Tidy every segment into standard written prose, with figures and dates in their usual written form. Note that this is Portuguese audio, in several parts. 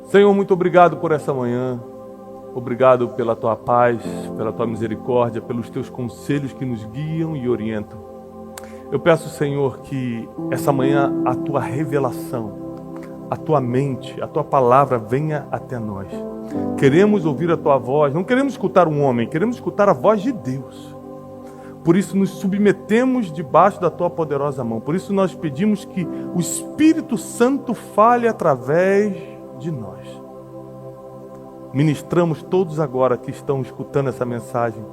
Senhor, muito obrigado por essa manhã. Obrigado pela tua paz, pela tua misericórdia, pelos teus conselhos que nos guiam e orientam. Eu peço, Senhor, que essa manhã a tua revelação, a tua mente, a tua palavra venha até nós. Queremos ouvir a tua voz, não queremos escutar um homem, queremos escutar a voz de Deus. Por isso nos submetemos debaixo da tua poderosa mão. Por isso nós pedimos que o Espírito Santo fale através de nós. Ministramos todos agora que estão escutando essa mensagem.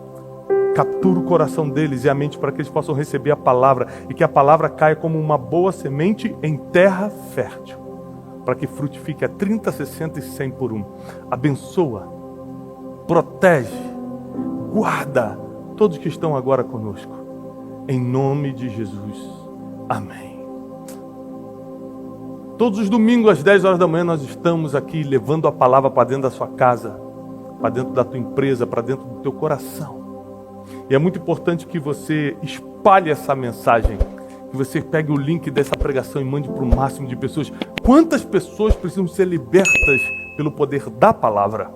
Captura o coração deles e a mente para que eles possam receber a palavra e que a palavra caia como uma boa semente em terra fértil, para que frutifique a 30, 60 e 100 por um. Abençoa, protege, guarda todos que estão agora conosco. Em nome de Jesus. Amém. Todos os domingos às 10 horas da manhã nós estamos aqui levando a palavra para dentro da sua casa, para dentro da tua empresa, para dentro do teu coração. E é muito importante que você espalhe essa mensagem, que você pegue o link dessa pregação e mande para o máximo de pessoas. Quantas pessoas precisam ser libertas pelo poder da palavra?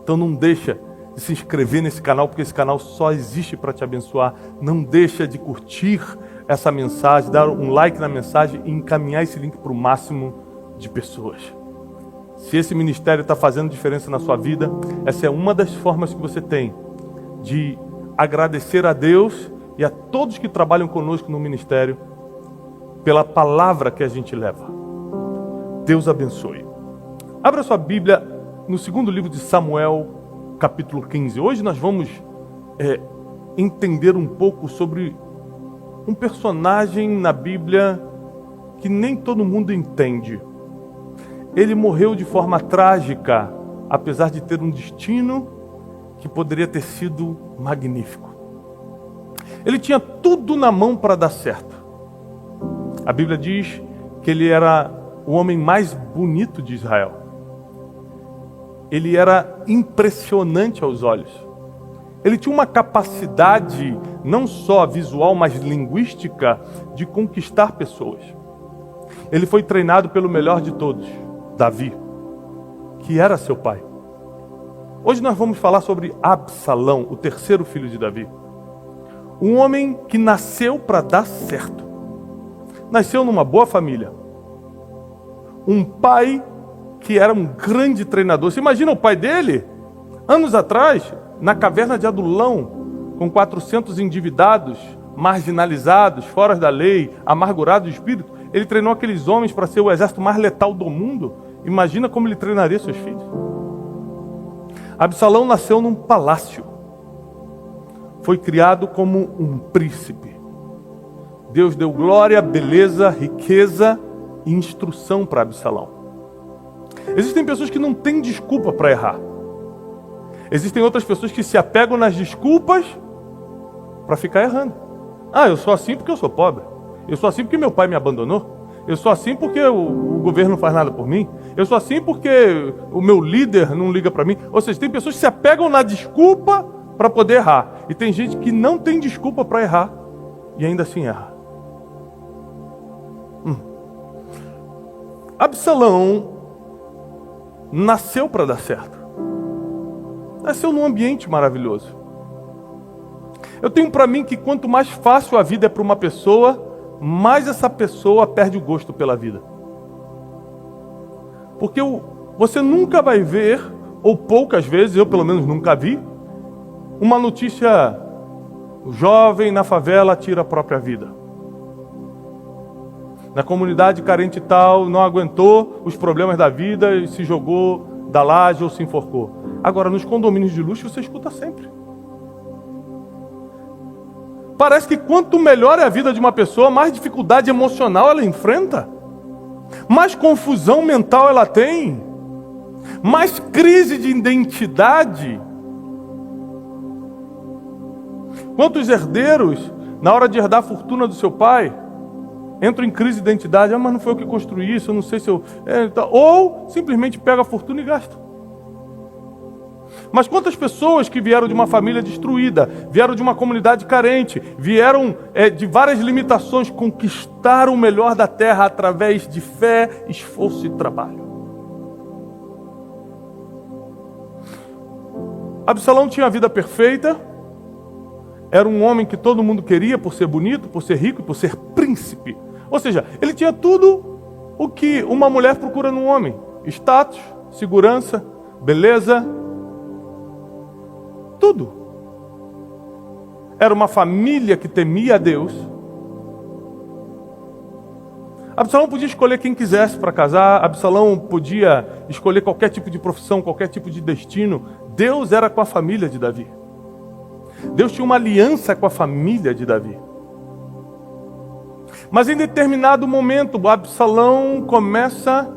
Então não deixa de se inscrever nesse canal, porque esse canal só existe para te abençoar. Não deixa de curtir essa mensagem, dar um like na mensagem e encaminhar esse link para o máximo de pessoas. Se esse ministério está fazendo diferença na sua vida, essa é uma das formas que você tem de agradecer a Deus e a todos que trabalham conosco no ministério pela palavra que a gente leva. Deus abençoe. Abra sua Bíblia no segundo livro de Samuel, capítulo 15. Hoje nós vamos entender um pouco sobre um personagem na Bíblia que nem todo mundo entende. Ele morreu de forma trágica, apesar de ter um destino que poderia ter sido magnífico. Ele tinha tudo na mão para dar certo. A Bíblia diz que ele era o homem mais bonito de Israel. Ele era impressionante aos olhos. Ele tinha uma capacidade, não só visual, mas linguística, de conquistar pessoas. Ele foi treinado pelo melhor de todos, Davi, que era seu pai. Hoje nós vamos falar sobre Absalão, o terceiro filho de Davi. Um homem que nasceu para dar certo. Nasceu numa boa família. Um pai que era um grande treinador. Você imagina o pai dele, anos atrás, na caverna de Adulão, com 400 endividados, marginalizados, fora da lei, amargurados de espírito. Ele treinou aqueles homens para ser o exército mais letal do mundo. Imagina como ele treinaria seus filhos. Absalão nasceu num palácio. Foi criado como um príncipe. Deus deu glória, beleza, riqueza e instrução para Absalão. Existem pessoas que não têm desculpa para errar. Existem outras pessoas que se apegam nas desculpas para ficar errando. Ah, eu sou assim porque eu sou pobre. Eu sou assim porque meu pai me abandonou. Eu sou assim porque o governo não faz nada por mim. Eu sou assim porque o meu líder não liga para mim. Ou seja, tem pessoas que se apegam na desculpa para poder errar. E tem gente que não tem desculpa para errar e ainda assim erra. Absalão nasceu para dar certo. Nasceu num ambiente maravilhoso. Eu tenho para mim que quanto mais fácil a vida é para uma pessoa, mais essa pessoa perde o gosto pela vida. Porque você nunca vai ver, ou poucas vezes, eu pelo menos nunca vi, uma notícia: o jovem na favela tira a própria vida. Na comunidade carente tal, não aguentou os problemas da vida e se jogou da laje ou se enforcou. Agora, nos condomínios de luxo, você escuta sempre. Parece que quanto melhor é a vida de uma pessoa, mais dificuldade emocional ela enfrenta, mais confusão mental ela tem, mais crise de identidade. Quantos herdeiros, na hora de herdar a fortuna do seu pai, entram em crise de identidade? Ah, mas não foi eu que construí isso, eu não sei se eu... Ou simplesmente pega a fortuna e gasta. Mas quantas pessoas que vieram de uma família destruída, vieram de uma comunidade carente, vieram de várias limitações, conquistaram o melhor da terra através de fé, esforço e trabalho. Absalão tinha a vida perfeita, era um homem que todo mundo queria por ser bonito, por ser rico e por ser príncipe. Ou seja, ele tinha tudo o que uma mulher procura num homem: status, segurança, beleza, tudo. Era uma família que temia a Deus. Absalão podia escolher quem quisesse para casar, Absalão podia escolher qualquer tipo de profissão, qualquer tipo de destino. Deus era com a família de Davi. Deus tinha uma aliança com a família de Davi. Mas em determinado momento, Absalão começa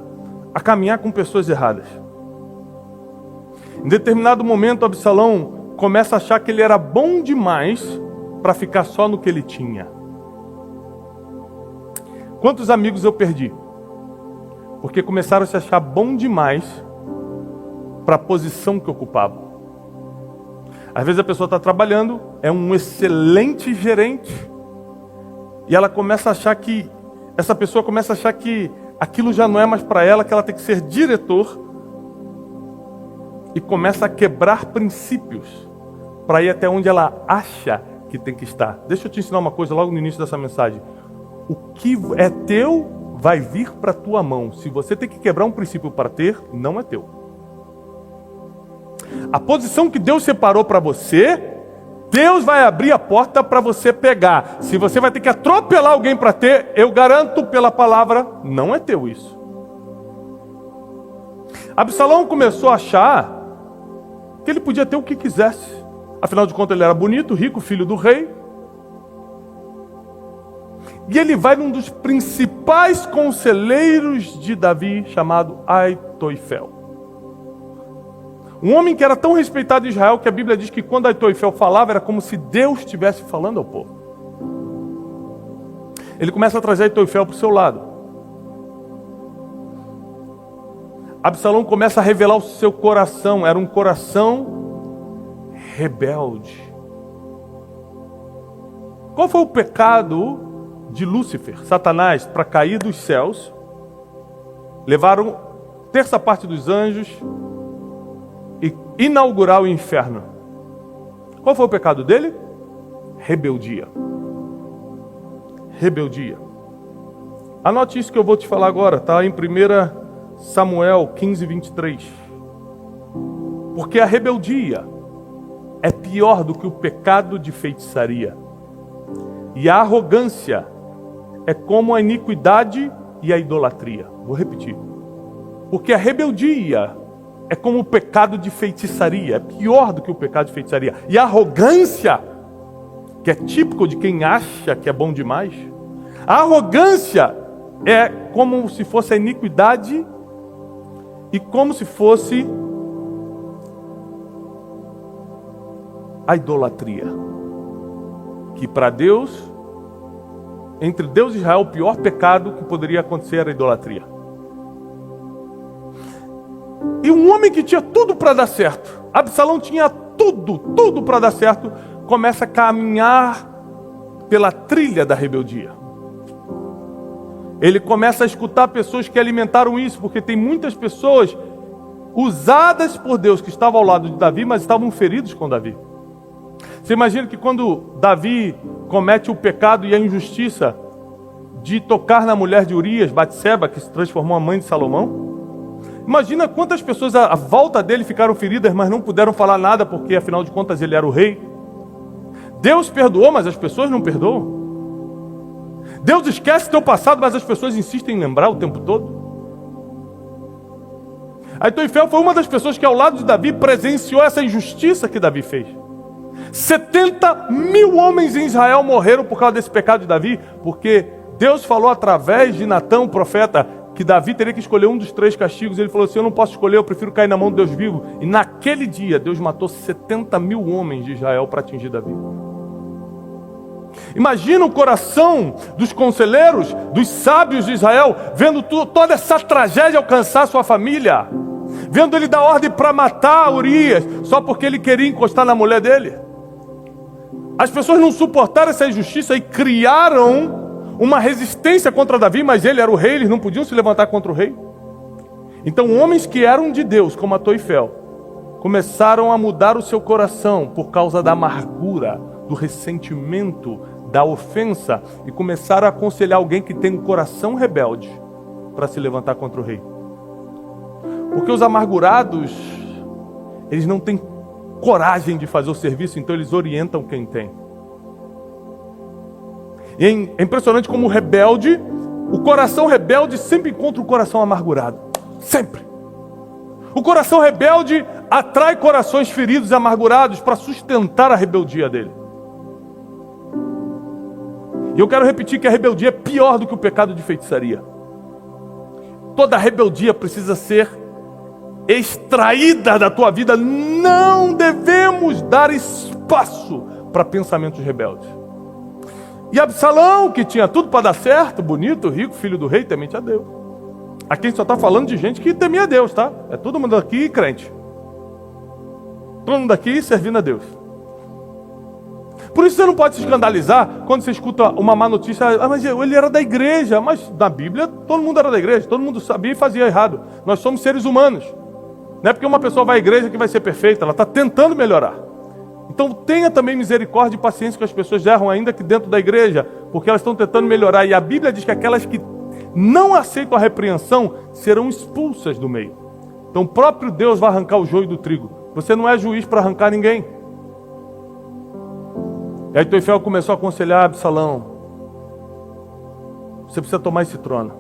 a caminhar com pessoas erradas. Em determinado momento, Absalão começa a achar que ele era bom demais para ficar só no que ele tinha. Quantos amigos eu perdi? Porque começaram a se achar bom demais para a posição que ocupavam. Às vezes a pessoa está trabalhando, é um excelente gerente, e ela começa a achar que, essa pessoa começa a achar que aquilo já não é mais para ela, que ela tem que ser diretor, e começa a quebrar princípios para ir até onde ela acha que tem que estar. Deixa eu te ensinar uma coisa logo no início dessa mensagem. O que é teu vai vir para a tua mão. Se você tem que quebrar um princípio para ter, não é teu. A posição que Deus separou para você, Deus vai abrir a porta para você pegar. Se você vai ter que atropelar alguém para ter, eu garanto pela palavra, não é teu isso. Absalão começou a achar que ele podia ter o que quisesse. Afinal de contas, ele era bonito, rico, filho do rei. E ele vai num dos principais conselheiros de Davi, chamado Aitoifel. Um homem que era tão respeitado em Israel que a Bíblia diz que quando Aitoifel falava, era como se Deus estivesse falando ao povo. Ele começa a trazer Aitoifel para o seu lado. Absalão começa a revelar o seu coração. Era um coração rebelde. Qual foi o pecado de Lúcifer, Satanás, para cair dos céus? Levaram terça parte dos anjos e inaugurar o inferno. Qual foi o pecado dele? Rebeldia. Rebeldia. Anote isso que eu vou te falar agora, tá? Em 1 Samuel 15, 23. Porque a rebeldia é pior do que o pecado de feitiçaria. E a arrogância é como a iniquidade e a idolatria. Vou repetir. Porque a rebeldia é como o pecado de feitiçaria. É pior do que o pecado de feitiçaria. E a arrogância, que é típico de quem acha que é bom demais. A arrogância é como se fosse a iniquidade e como se fosse a idolatria. Que para Deus, entre Deus e Israel, o pior pecado que poderia acontecer era a idolatria. E um homem que tinha tudo para dar certo, Absalão tinha tudo para dar certo, começa a caminhar pela trilha da rebeldia. Ele começa a escutar pessoas que alimentaram isso, porque tem muitas pessoas usadas por Deus que estavam ao lado de Davi, mas estavam feridos com Davi. Você imagina que quando Davi comete o pecado e a injustiça de tocar na mulher de Urias, Batseba, que se transformou em mãe de Salomão? Imagina quantas pessoas à volta dele ficaram feridas, mas não puderam falar nada, porque afinal de contas ele era o rei. Deus perdoou, mas as pessoas não perdoam. Deus esquece teu passado, mas as pessoas insistem em lembrar o tempo todo. Aitoifel foi uma das pessoas que ao lado de Davi presenciou essa injustiça que Davi fez. 70.000 homens em Israel morreram por causa desse pecado de Davi, porque Deus falou através de Natã, o profeta, que Davi teria que escolher um dos 3 castigos. Ele falou assim: eu não posso escolher, eu prefiro cair na mão de Deus vivo. E naquele dia Deus matou 70.000 homens de Israel para atingir Davi. Imagina o coração dos conselheiros, dos sábios de Israel, vendo toda essa tragédia alcançar sua família, vendo ele dar ordem para matar Urias, só porque ele queria encostar na mulher dele. As pessoas não suportaram essa injustiça e criaram uma resistência contra Davi, mas ele era o rei, eles não podiam se levantar contra o rei. Então homens que eram de Deus, como Aitoifel, começaram a mudar o seu coração por causa da amargura, do ressentimento, da ofensa, e começaram a aconselhar alguém que tem um coração rebelde para se levantar contra o rei. Porque os amargurados, eles não têm coragem de fazer o serviço, então eles orientam quem tem. E é impressionante como o rebelde, o coração rebelde sempre encontra o coração amargurado. Sempre. O coração rebelde atrai corações feridos e amargurados para sustentar a rebeldia dele. E eu quero repetir que a rebeldia é pior do que o pecado de feitiçaria. Toda rebeldia precisa ser extraída da tua vida. Não devemos dar espaço para pensamentos rebeldes. E Absalão, que tinha tudo para dar certo, bonito, rico, filho do rei, temente a Deus. Aqui a gente só está falando de gente que temia a Deus, tá? É todo mundo aqui crente. Todo mundo aqui servindo a Deus. Por isso você não pode se escandalizar quando você escuta uma má notícia. Ah, mas ele era da igreja. Mas na Bíblia todo mundo era da igreja. Todo mundo sabia e fazia errado. Nós somos seres humanos. Não é porque uma pessoa vai à igreja que vai ser perfeita. Ela está tentando melhorar. Então tenha também misericórdia e paciência com as pessoas que erram ainda que dentro da igreja, porque elas estão tentando melhorar. E a Bíblia diz que aquelas que não aceitam a repreensão serão expulsas do meio. Então o próprio Deus vai arrancar o joio do trigo. Você não é juiz para arrancar ninguém. E aí Aitoifel começou a aconselhar Absalão: você precisa tomar esse trono.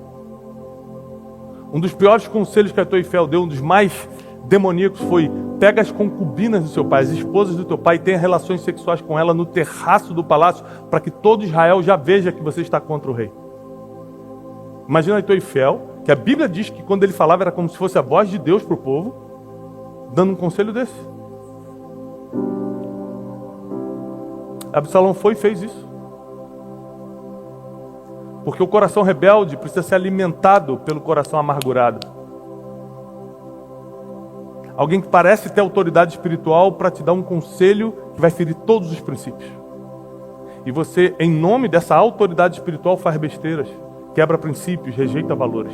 Um dos piores conselhos que Aitoifel deu, um dos mais demoníacos, foi: pega as concubinas do seu pai, as esposas do teu pai, e tenha relações sexuais com ela no terraço do palácio, para que todo Israel já veja que você está contra o rei. Imagina Aitoifel, que a Bíblia diz que quando ele falava era como se fosse a voz de Deus para o povo, dando um conselho desse. Absalão foi e fez isso. Porque o coração rebelde precisa ser alimentado pelo coração amargurado. Alguém que parece ter autoridade espiritual para te dar um conselho que vai ferir todos os princípios. E você, em nome dessa autoridade espiritual, faz besteiras, quebra princípios, rejeita valores.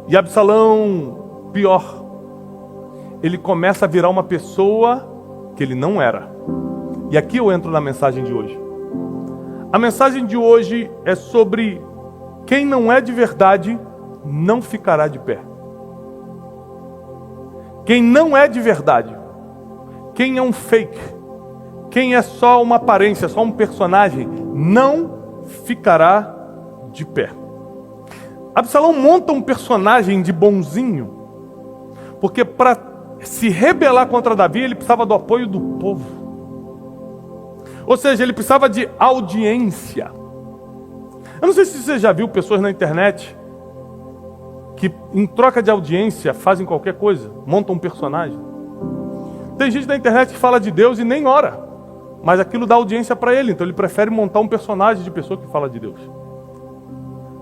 E Absalão, pior, ele começa a virar uma pessoa que ele não era. E aqui eu entro na mensagem de hoje. A mensagem de hoje é sobre quem não é de verdade não ficará de pé. Quem não é de verdade, quem é um fake, quem é só uma aparência, só um personagem, não ficará de pé. Absalão monta um personagem de bonzinho, porque para se rebelar contra Davi, ele precisava do apoio do povo. Ou seja, ele precisava de audiência. Eu não sei se você já viu pessoas na internet que em troca de audiência fazem qualquer coisa, montam um personagem. Tem gente na internet que fala de Deus e nem ora, mas aquilo dá audiência para ele, então ele prefere montar um personagem de pessoa que fala de Deus.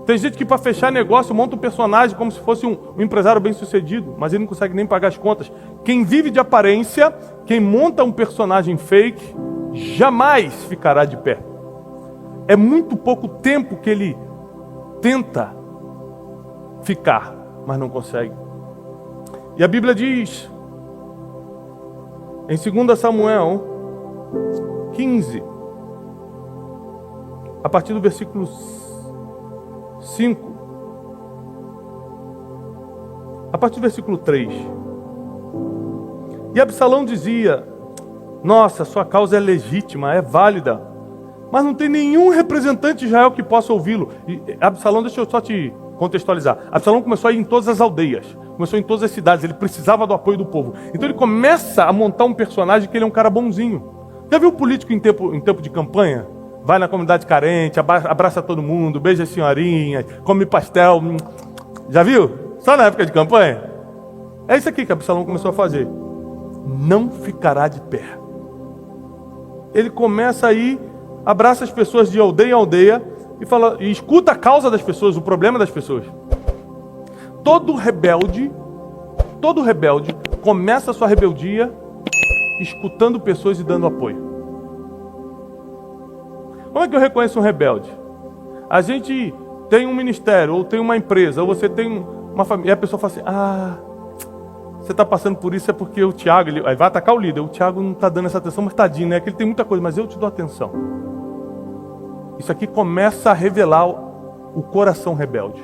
Tem gente que para fechar negócio monta um personagem como se fosse um empresário bem sucedido, mas ele não consegue nem pagar as contas. Quem vive de aparência, quem monta um personagem fake, jamais ficará de pé. É muito pouco tempo que ele tenta ficar, mas não consegue. E a Bíblia diz, em 2 Samuel 15, a partir do versículo 5, a partir do versículo 3. E Absalão dizia: nossa, sua causa é legítima, é válida, mas não tem nenhum representante de Israel que possa ouvi-lo. E Absalão, deixa eu só te contextualizar. Absalão começou a ir em todas as aldeias, começou em todas as cidades, ele precisava do apoio do povo. Então ele começa a montar um personagem que ele é um cara bonzinho. Já viu o político em tempo de campanha? Vai na comunidade carente, abraça todo mundo, beija a senhorinha, come pastel. Já viu? Só na época de campanha? É isso aqui que Absalão começou a fazer. Não ficará de pé. Ele começa a ir, abraça as pessoas de aldeia em aldeia e fala, e escuta a causa das pessoas, o problema das pessoas. Todo rebelde começa a sua rebeldia escutando pessoas e dando apoio. Como é que eu reconheço um rebelde? A gente tem um ministério, ou tem uma empresa, ou você tem uma família, e a pessoa fala assim: você está passando por isso é porque o Tiago, ele vai atacar o líder. O Tiago não está dando essa atenção, mas tadinho, né? Que ele tem muita coisa, mas eu te dou atenção. Isso aqui começa a revelar o coração rebelde.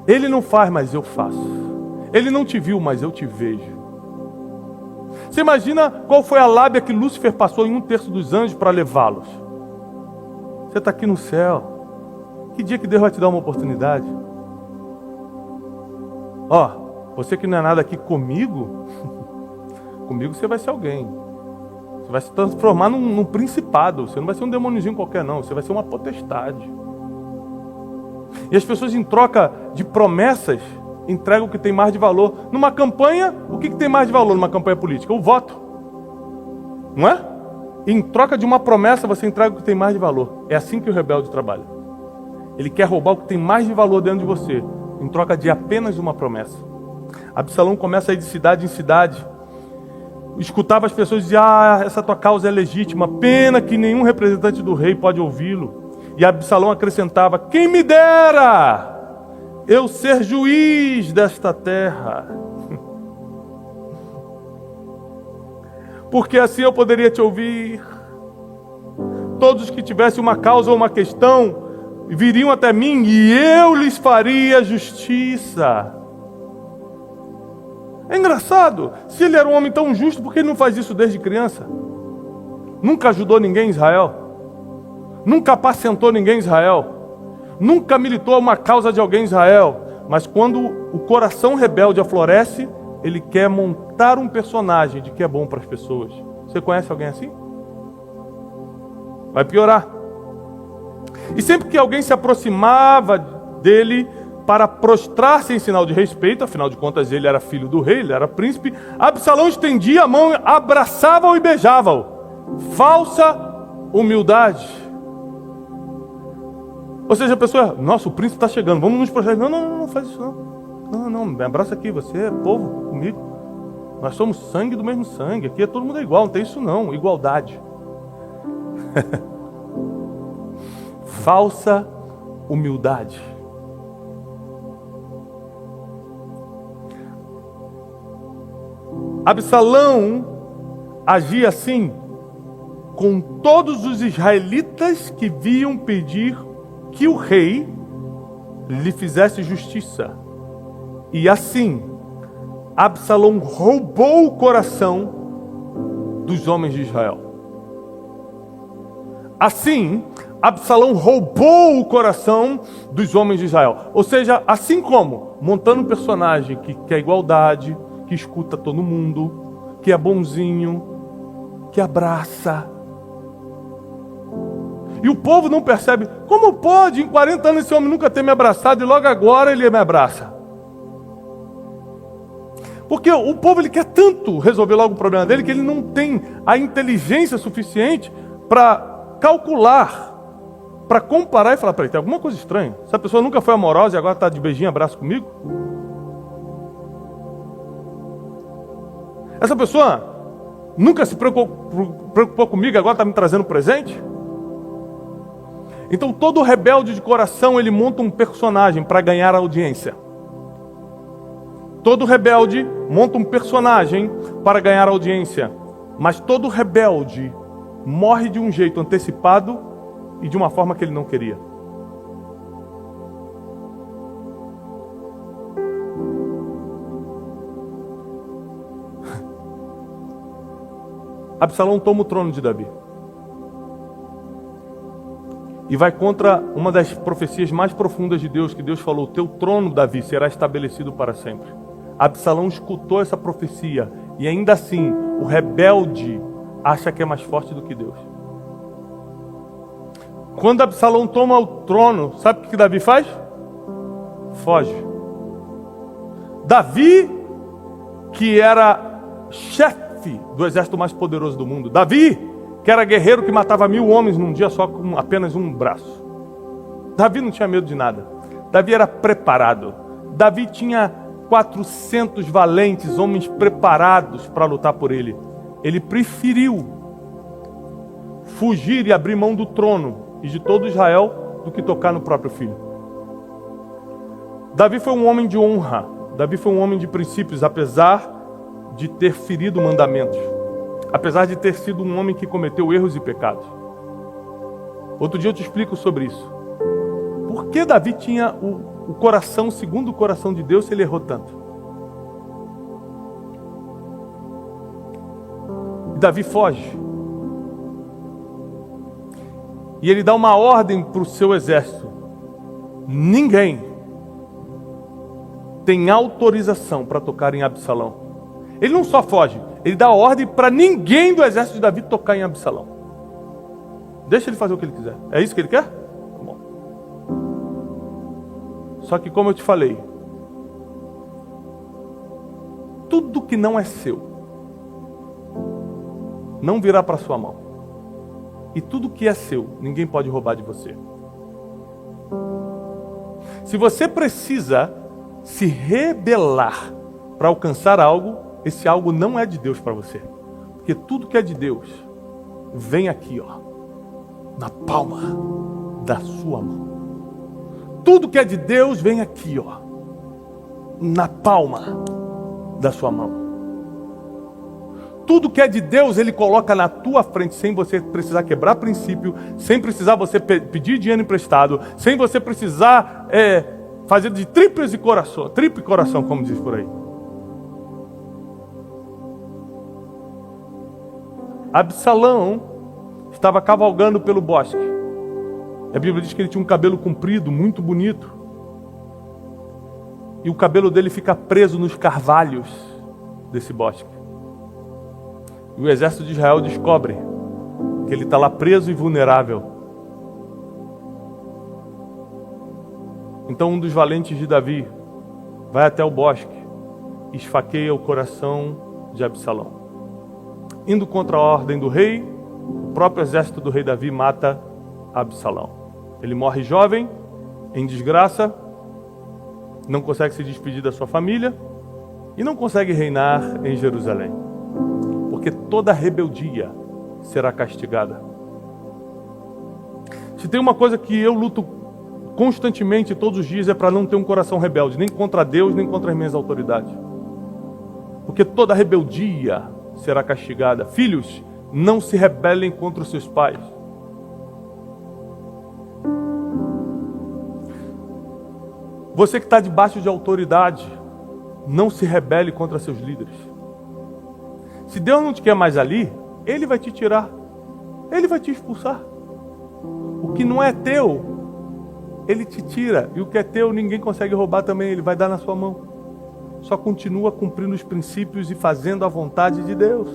Ele não faz, mas eu faço. Ele não te viu, mas eu te vejo. Você imagina qual foi a lábia que Lúcifer passou em 1/3 dos anjos para levá-los? Você está aqui no céu. Que dia que Deus vai te dar uma oportunidade? Ó, você que não é nada aqui comigo, comigo você vai ser alguém. Você vai se transformar num principado. Você não vai ser um demôniozinho qualquer não, você vai ser uma potestade. E as pessoas, em troca de promessas, entregam o que tem mais de valor. Numa campanha, o que tem mais de valor numa campanha política? O voto. Não é? Em troca de uma promessa, você entrega o que tem mais de valor. É assim que o rebelde trabalha. Ele quer roubar o que tem mais de valor dentro de você, em troca de apenas uma promessa. Absalão começa a ir de cidade em cidade. Escutava as pessoas dizer: essa tua causa é legítima, pena que nenhum representante do rei pode ouvi-lo. E Absalão acrescentava: quem me dera eu ser juiz desta terra, porque assim eu poderia te ouvir. Todos que tivessem uma causa ou uma questão viriam até mim e eu lhes faria justiça. É engraçado, se ele era um homem tão justo, por que ele não faz isso desde criança? Nunca ajudou ninguém em Israel, nunca apacentou ninguém em Israel, nunca militou uma causa de alguém em Israel. Mas quando o coração rebelde aflorece, ele quer montar um personagem de que é bom para as pessoas. Você conhece alguém assim? Vai piorar. E sempre que alguém se aproximava dele para prostrar-se em sinal de respeito, afinal de contas ele era filho do rei, ele era príncipe, Absalão estendia a mão, abraçava-o e beijava-o. Falsa humildade. Ou seja, a pessoa: nossa, o príncipe está chegando, vamos nos prostrar. Não faz isso não. Não, me abraça aqui, você é povo comigo. Nós somos sangue do mesmo sangue, aqui todo mundo é igual, não tem isso não, igualdade. Falsa humildade. Absalão agia assim com todos os israelitas que vinham pedir que o rei lhe fizesse justiça. E assim, Absalão roubou o coração dos homens de Israel. Assim, Absalão roubou o coração dos homens de Israel. Ou seja, assim como montando um personagem que quer igualdade, que escuta todo mundo, que é bonzinho, que abraça. E o povo não percebe. Como pode em 40 anos esse homem nunca ter me abraçado e logo agora ele me abraça? Porque o povo, ele quer tanto resolver logo o problema dele que ele não tem a inteligência suficiente para calcular, para comparar e falar: peraí, tem alguma coisa estranha. Essa pessoa nunca foi amorosa e agora está de beijinho, abraço comigo? Essa pessoa nunca se preocupou comigo e agora está me trazendo presente? Então todo rebelde de coração, ele monta um personagem para ganhar audiência. Todo rebelde monta um personagem para ganhar audiência. Mas todo rebelde morre de um jeito antecipado e de uma forma que ele não queria. Absalão toma o trono de Davi e vai contra uma das profecias mais profundas de Deus, que Deus falou: teu trono, Davi, será estabelecido para sempre. Absalão escutou essa profecia e ainda assim o rebelde acha que é mais forte do que Deus. Quando Absalão toma o trono, sabe o que Davi faz? Foge. Davi, que era chefe do exército mais poderoso do mundo, Davi, que era guerreiro que matava 1000 homens num dia só com apenas um braço. Davi não tinha medo de nada. Davi era preparado. Davi tinha 400 valentes, homens preparados para lutar por ele. Ele preferiu fugir e abrir mão do trono e de todo Israel do que tocar no próprio filho. Davi foi um homem de honra. Davi foi um homem de princípios, apesar de ter ferido mandamentos. Apesar de ter sido um homem que cometeu erros e pecados. Outro dia eu te explico sobre isso. Por que Davi tinha o coração segundo o coração de Deus se ele errou tanto? Davi foge. E ele dá uma ordem para o seu exército. Ninguém tem autorização para tocar em Absalão. Ele não só foge, ele dá ordem para ninguém do exército de Davi tocar em Absalão. Deixa ele fazer o que ele quiser. É isso que ele quer? Tá bom. Só que como eu te falei, tudo que não é seu não virá para sua mão. E tudo que é seu, ninguém pode roubar de você. Se você precisa se rebelar para alcançar algo, esse algo não é de Deus para você. Porque tudo que é de Deus, vem aqui, ó, na palma da sua mão. Tudo que é de Deus, vem aqui, ó, na palma da sua mão. Tudo que é de Deus, Ele coloca na tua frente, sem você precisar quebrar princípio, sem precisar você pedir dinheiro emprestado, sem você precisar fazer de tríplice coração, como diz por aí. Absalão estava cavalgando pelo bosque. A Bíblia diz que ele tinha um cabelo comprido, muito bonito. E o cabelo dele fica preso nos carvalhos desse bosque. E o exército de Israel descobre que ele está lá preso e vulnerável. Então um dos valentes de Davi vai até o bosque e esfaqueia o coração de Absalão. Indo contra a ordem do rei, o próprio exército do rei Davi mata Absalão. Ele morre jovem, em desgraça, não consegue se despedir da sua família e não consegue reinar em Jerusalém. Porque toda rebeldia será castigada. Se tem uma coisa que eu luto constantemente, todos os dias, é para não ter um coração rebelde, nem contra Deus, nem contra as minhas autoridades. Porque toda rebeldia será castigada. Filhos, não se rebelem contra os seus pais. Você que está debaixo de autoridade, não se rebele contra seus líderes. Se Deus não te quer mais ali, Ele vai te tirar. Ele vai te expulsar. O que não é teu, Ele te tira. E o que é teu, ninguém consegue roubar também. Ele vai dar na sua mão. Só continua cumprindo os princípios e fazendo a vontade de Deus.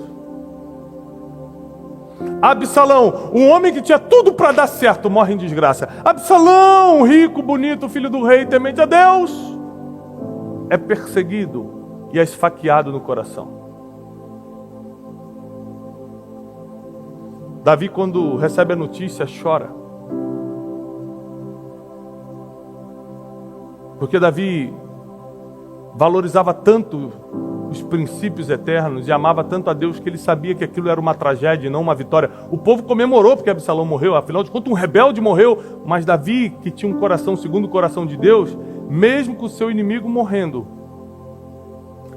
Absalão, um homem que tinha tudo para dar certo, morre em desgraça. Absalão, rico, bonito, filho do rei, temente a Deus, é perseguido e é esfaqueado no coração. Davi, quando recebe a notícia, chora. Porque Davi valorizava tanto os princípios eternos e amava tanto a Deus que ele sabia que aquilo era uma tragédia e não uma vitória. O povo comemorou porque Absalão morreu, afinal de contas um rebelde morreu, mas Davi, que tinha um coração segundo o coração de Deus, mesmo com o seu inimigo morrendo,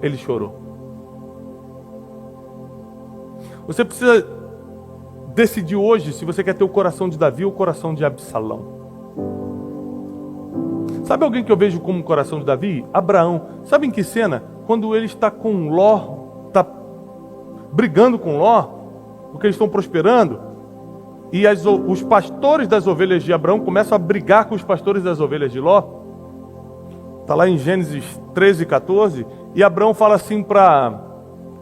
ele chorou. Você precisa decidir hoje se você quer ter o coração de Davi ou o coração de Absalão. Sabe alguém que eu vejo como o coração de Davi? Abraão. Sabe em que cena? Quando ele está com Ló, está brigando com Ló, porque eles estão prosperando, e os pastores das ovelhas de Abraão começam a brigar com os pastores das ovelhas de Ló. Está lá em Gênesis 13, 14, e Abraão fala assim para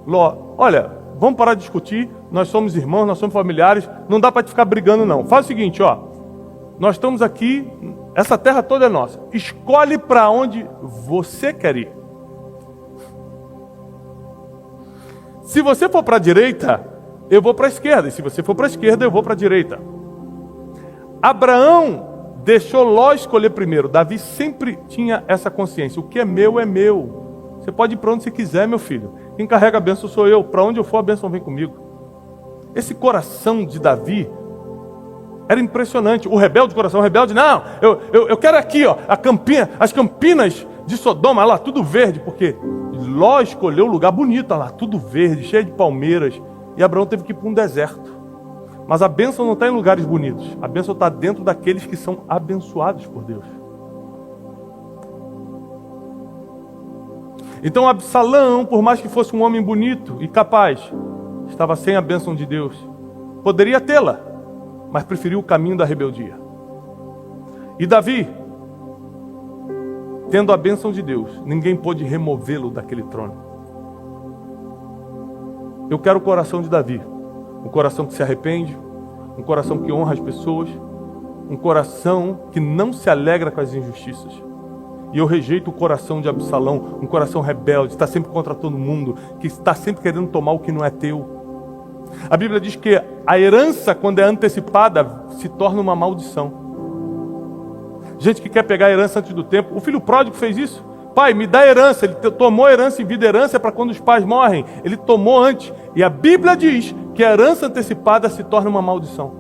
Ló: olha, vamos parar de discutir, nós somos irmãos, nós somos familiares, não dá para te ficar brigando não. Faz o seguinte, ó, nós estamos aqui, essa terra toda é nossa, escolhe para onde você quer ir. Se você for para a direita, eu vou para a esquerda, e se você for para a esquerda, eu vou para a direita. Abraão deixou Ló escolher primeiro. Davi sempre tinha essa consciência, o que é meu é meu. Você pode ir para onde você quiser, meu filho. Quem carrega a bênção sou eu, para onde eu for a bênção vem comigo. Esse coração de Davi Era impressionante. O rebelde, o coração rebelde, não, eu quero aqui, ó, as campinas de Sodoma, lá, tudo verde, porque Ló escolheu um lugar bonito, lá, tudo verde, cheio de palmeiras, e Abraão teve que ir para um deserto. Mas a bênção não está em lugares bonitos, a bênção está dentro daqueles que são abençoados por Deus. Então Absalão, por mais que fosse um homem bonito e capaz, estava sem a bênção de Deus. Poderia tê-la, mas preferiu o caminho da rebeldia. E Davi, tendo a bênção de Deus, ninguém pôde removê-lo daquele trono. Eu quero o coração de Davi, um coração que se arrepende, um coração que honra as pessoas, um coração que não se alegra com as injustiças. E eu rejeito o coração de Absalão, um coração rebelde, está sempre contra todo mundo, que está sempre querendo tomar o que não é teu. A Bíblia diz que a herança, quando é antecipada, se torna uma maldição. Gente que quer pegar a herança antes do tempo. O filho pródigo fez isso. Pai, me dá herança. Ele tomou a herança em vida. Herança é para quando os pais morrem. Ele tomou antes. E a Bíblia diz que a herança antecipada se torna uma maldição.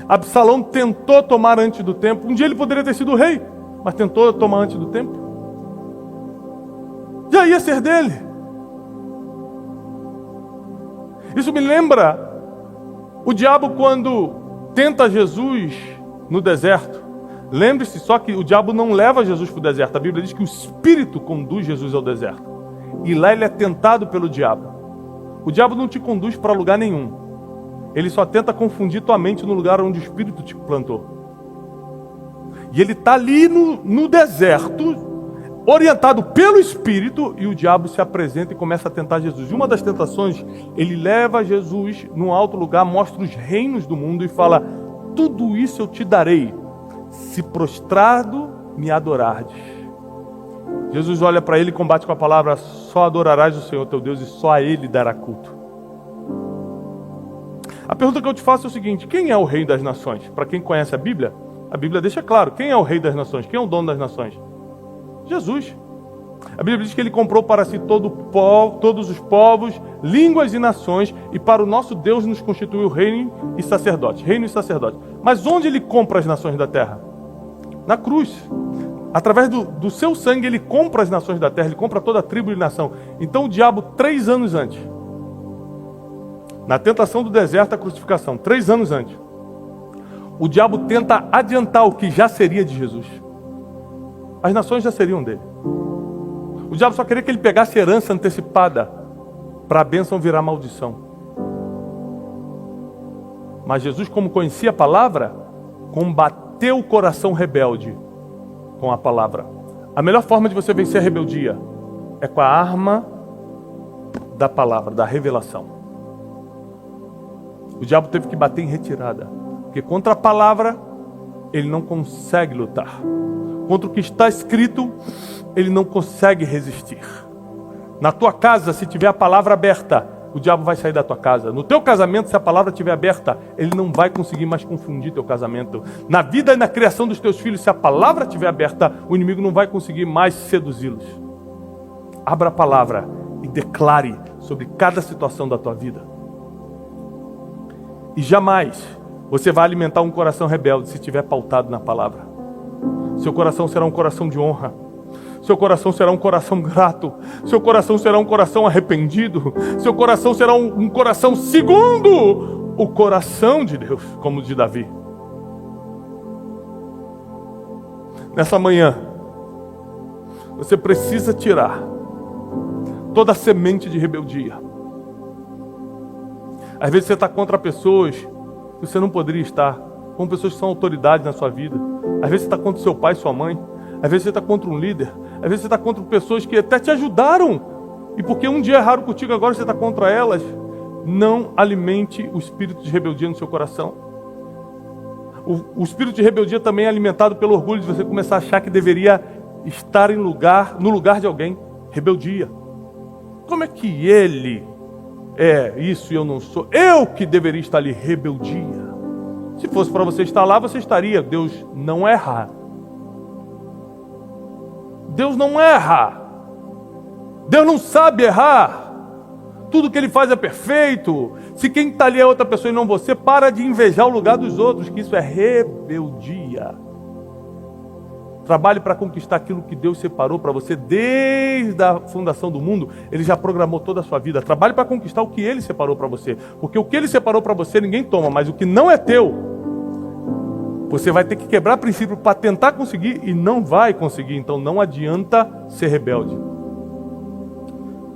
Absalão tentou tomar antes do tempo. Um dia ele poderia ter sido rei, mas tentou tomar antes do tempo. Já ia ser dele. Isso me lembra o diabo quando tenta Jesus no deserto. Lembre-se só que o diabo não leva Jesus para o deserto. A Bíblia diz que o Espírito conduz Jesus ao deserto. E lá ele é tentado pelo diabo. O diabo não te conduz para lugar nenhum. Ele só tenta confundir tua mente no lugar onde o Espírito te plantou. E ele está ali no deserto, orientado pelo Espírito, e o diabo se apresenta e começa a tentar Jesus. E uma das tentações, ele leva Jesus num alto lugar, mostra os reinos do mundo e fala: tudo isso eu te darei, se prostrado me adorardes. Jesus olha para ele e combate com a palavra: só adorarás o Senhor teu Deus e só a Ele dará culto. A pergunta que eu te faço é o seguinte: quem é o rei das nações? Para quem conhece a Bíblia deixa claro, quem é o rei das nações? Quem é o dono das nações? Jesus. A Bíblia diz que ele comprou para si todos os povos, línguas e nações, e para o nosso Deus nos constituiu reino e sacerdote. Reino e sacerdote. Mas onde ele compra as nações da terra? Na cruz. Através do seu sangue ele compra as nações da terra, ele compra toda a tribo e nação. Então o diabo, 3 anos antes, na tentação do deserto, a crucificação, 3 anos antes, o diabo tenta adiantar o que já seria de Jesus. As nações já seriam dele. O diabo só queria que ele pegasse herança antecipada para a bênção virar maldição. Mas Jesus, como conhecia a palavra, combateu o coração rebelde com a palavra. A melhor forma de você vencer a rebeldia é com a arma da palavra, da revelação. O diabo teve que bater em retirada, porque contra a palavra ele não consegue lutar. Contra o que está escrito, ele não consegue resistir. Na tua casa, se tiver a palavra aberta, o diabo vai sair da tua casa. No teu casamento, se a palavra estiver aberta, ele não vai conseguir mais confundir teu casamento. Na vida e na criação dos teus filhos, se a palavra estiver aberta, o inimigo não vai conseguir mais seduzi-los. Abra a palavra e declare sobre cada situação da tua vida. E jamais você vai alimentar um coração rebelde se estiver pautado na palavra. Seu coração será um coração de honra. Seu coração será um coração grato. Seu coração será um coração arrependido. Seu coração será um coração segundo o coração de Deus, como o de Davi. Nessa manhã, você precisa tirar toda a semente de rebeldia. Às vezes você está contra pessoas que você não poderia estar, com pessoas que são autoridade na sua vida. Às vezes você está contra seu pai e sua mãe. Às vezes você está contra um líder. Às vezes você está contra pessoas que até te ajudaram. E porque um dia erraram contigo, agora você está contra elas. Não alimente o espírito de rebeldia no seu coração. O espírito de rebeldia também é alimentado pelo orgulho de você começar a achar que deveria estar no lugar de alguém. Rebeldia. Como é que ele é isso e eu não sou? Eu que deveria estar ali. Rebeldia. Se fosse para você estar lá, você estaria. Deus não erra. Deus não erra. Deus não sabe errar. tudo que ele faz é perfeito. Se quem está ali é outra pessoa e não você, para de invejar o lugar dos outros, que isso é rebeldia. Trabalhe para conquistar aquilo que Deus separou para você desde a fundação do mundo. Ele já programou toda a sua vida. Trabalhe para conquistar o que Ele separou para você. Porque o que Ele separou para você ninguém toma, mas o que não é teu, você vai ter que quebrar princípio para tentar conseguir e não vai conseguir. Então não adianta ser rebelde.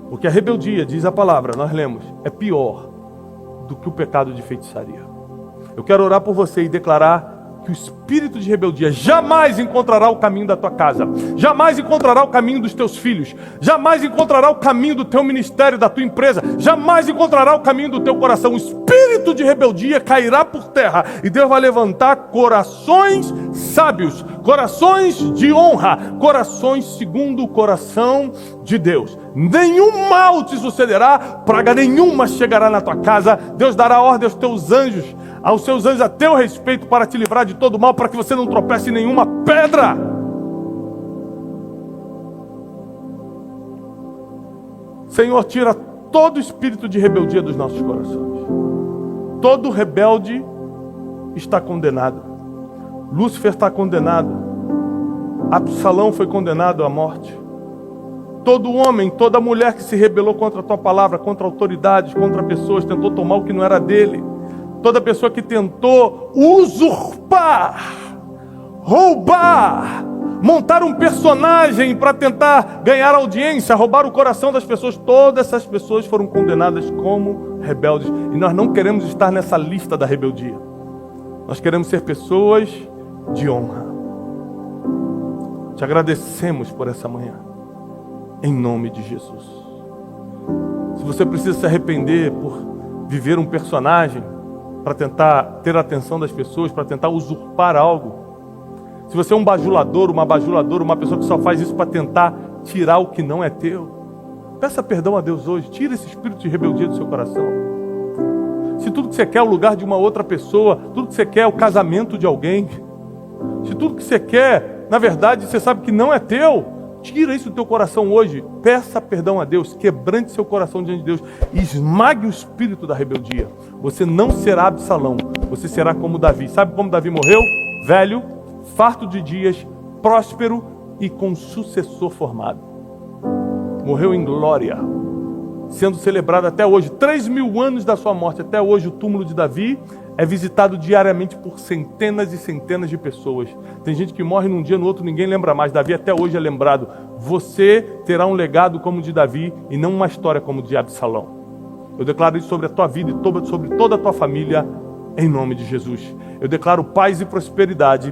Porque a rebeldia, diz a palavra, nós lemos, é pior do que o pecado de feitiçaria. Eu quero orar por você e declarar que o espírito de rebeldia jamais encontrará o caminho da tua casa, jamais encontrará o caminho dos teus filhos, jamais encontrará o caminho do teu ministério, da tua empresa, jamais encontrará o caminho do teu coração. O espírito de rebeldia cairá por terra e Deus vai levantar corações sábios, corações de honra, corações segundo o coração de Deus. Nenhum mal te sucederá, praga nenhuma chegará na tua casa. Deus dará ordem aos seus anjos a teu respeito para te livrar de todo mal, para que você não tropece em nenhuma pedra. Senhor, tira todo espírito de rebeldia dos nossos corações. Todo rebelde está condenado. Lúcifer está condenado. Absalão foi condenado à morte. Todo homem, toda mulher que se rebelou contra a tua palavra, contra autoridades, contra pessoas, tentou tomar o que não era dele. Toda pessoa que tentou usurpar, roubar, montar um personagem para tentar ganhar audiência, roubar o coração das pessoas, todas essas pessoas foram condenadas como rebeldes. E nós não queremos estar nessa lista da rebeldia. Nós queremos ser pessoas de honra. Te agradecemos por essa manhã. Em nome de Jesus. Se você precisa se arrepender por viver um personagem, para tentar ter a atenção das pessoas, para tentar usurpar algo. Se você é um bajulador, uma bajuladora, uma pessoa que só faz isso para tentar tirar o que não é teu, peça perdão a Deus hoje. Tira esse espírito de rebeldia do seu coração. Se tudo que você quer é o lugar de uma outra pessoa, tudo que você quer é o casamento de alguém, se tudo que você quer, na verdade, você sabe que não é teu, tira isso do teu coração hoje. Peça perdão a Deus. Quebrante seu coração diante de Deus. Esmague o espírito da rebeldia. Você não será Absalão. Você será como Davi. Sabe como Davi morreu? Velho, farto de dias, próspero e com sucessor formado. Morreu em glória, sendo celebrado até hoje. 3.000 anos da sua morte. Até hoje o túmulo de Davi é visitado diariamente por centenas e centenas de pessoas. Tem gente que morre num dia, no outro ninguém lembra mais. Davi até hoje é lembrado. Você terá um legado como o de Davi e não uma história como o de Absalão. Eu declaro isso sobre a tua vida e sobre toda a tua família, em nome de Jesus. Eu declaro paz e prosperidade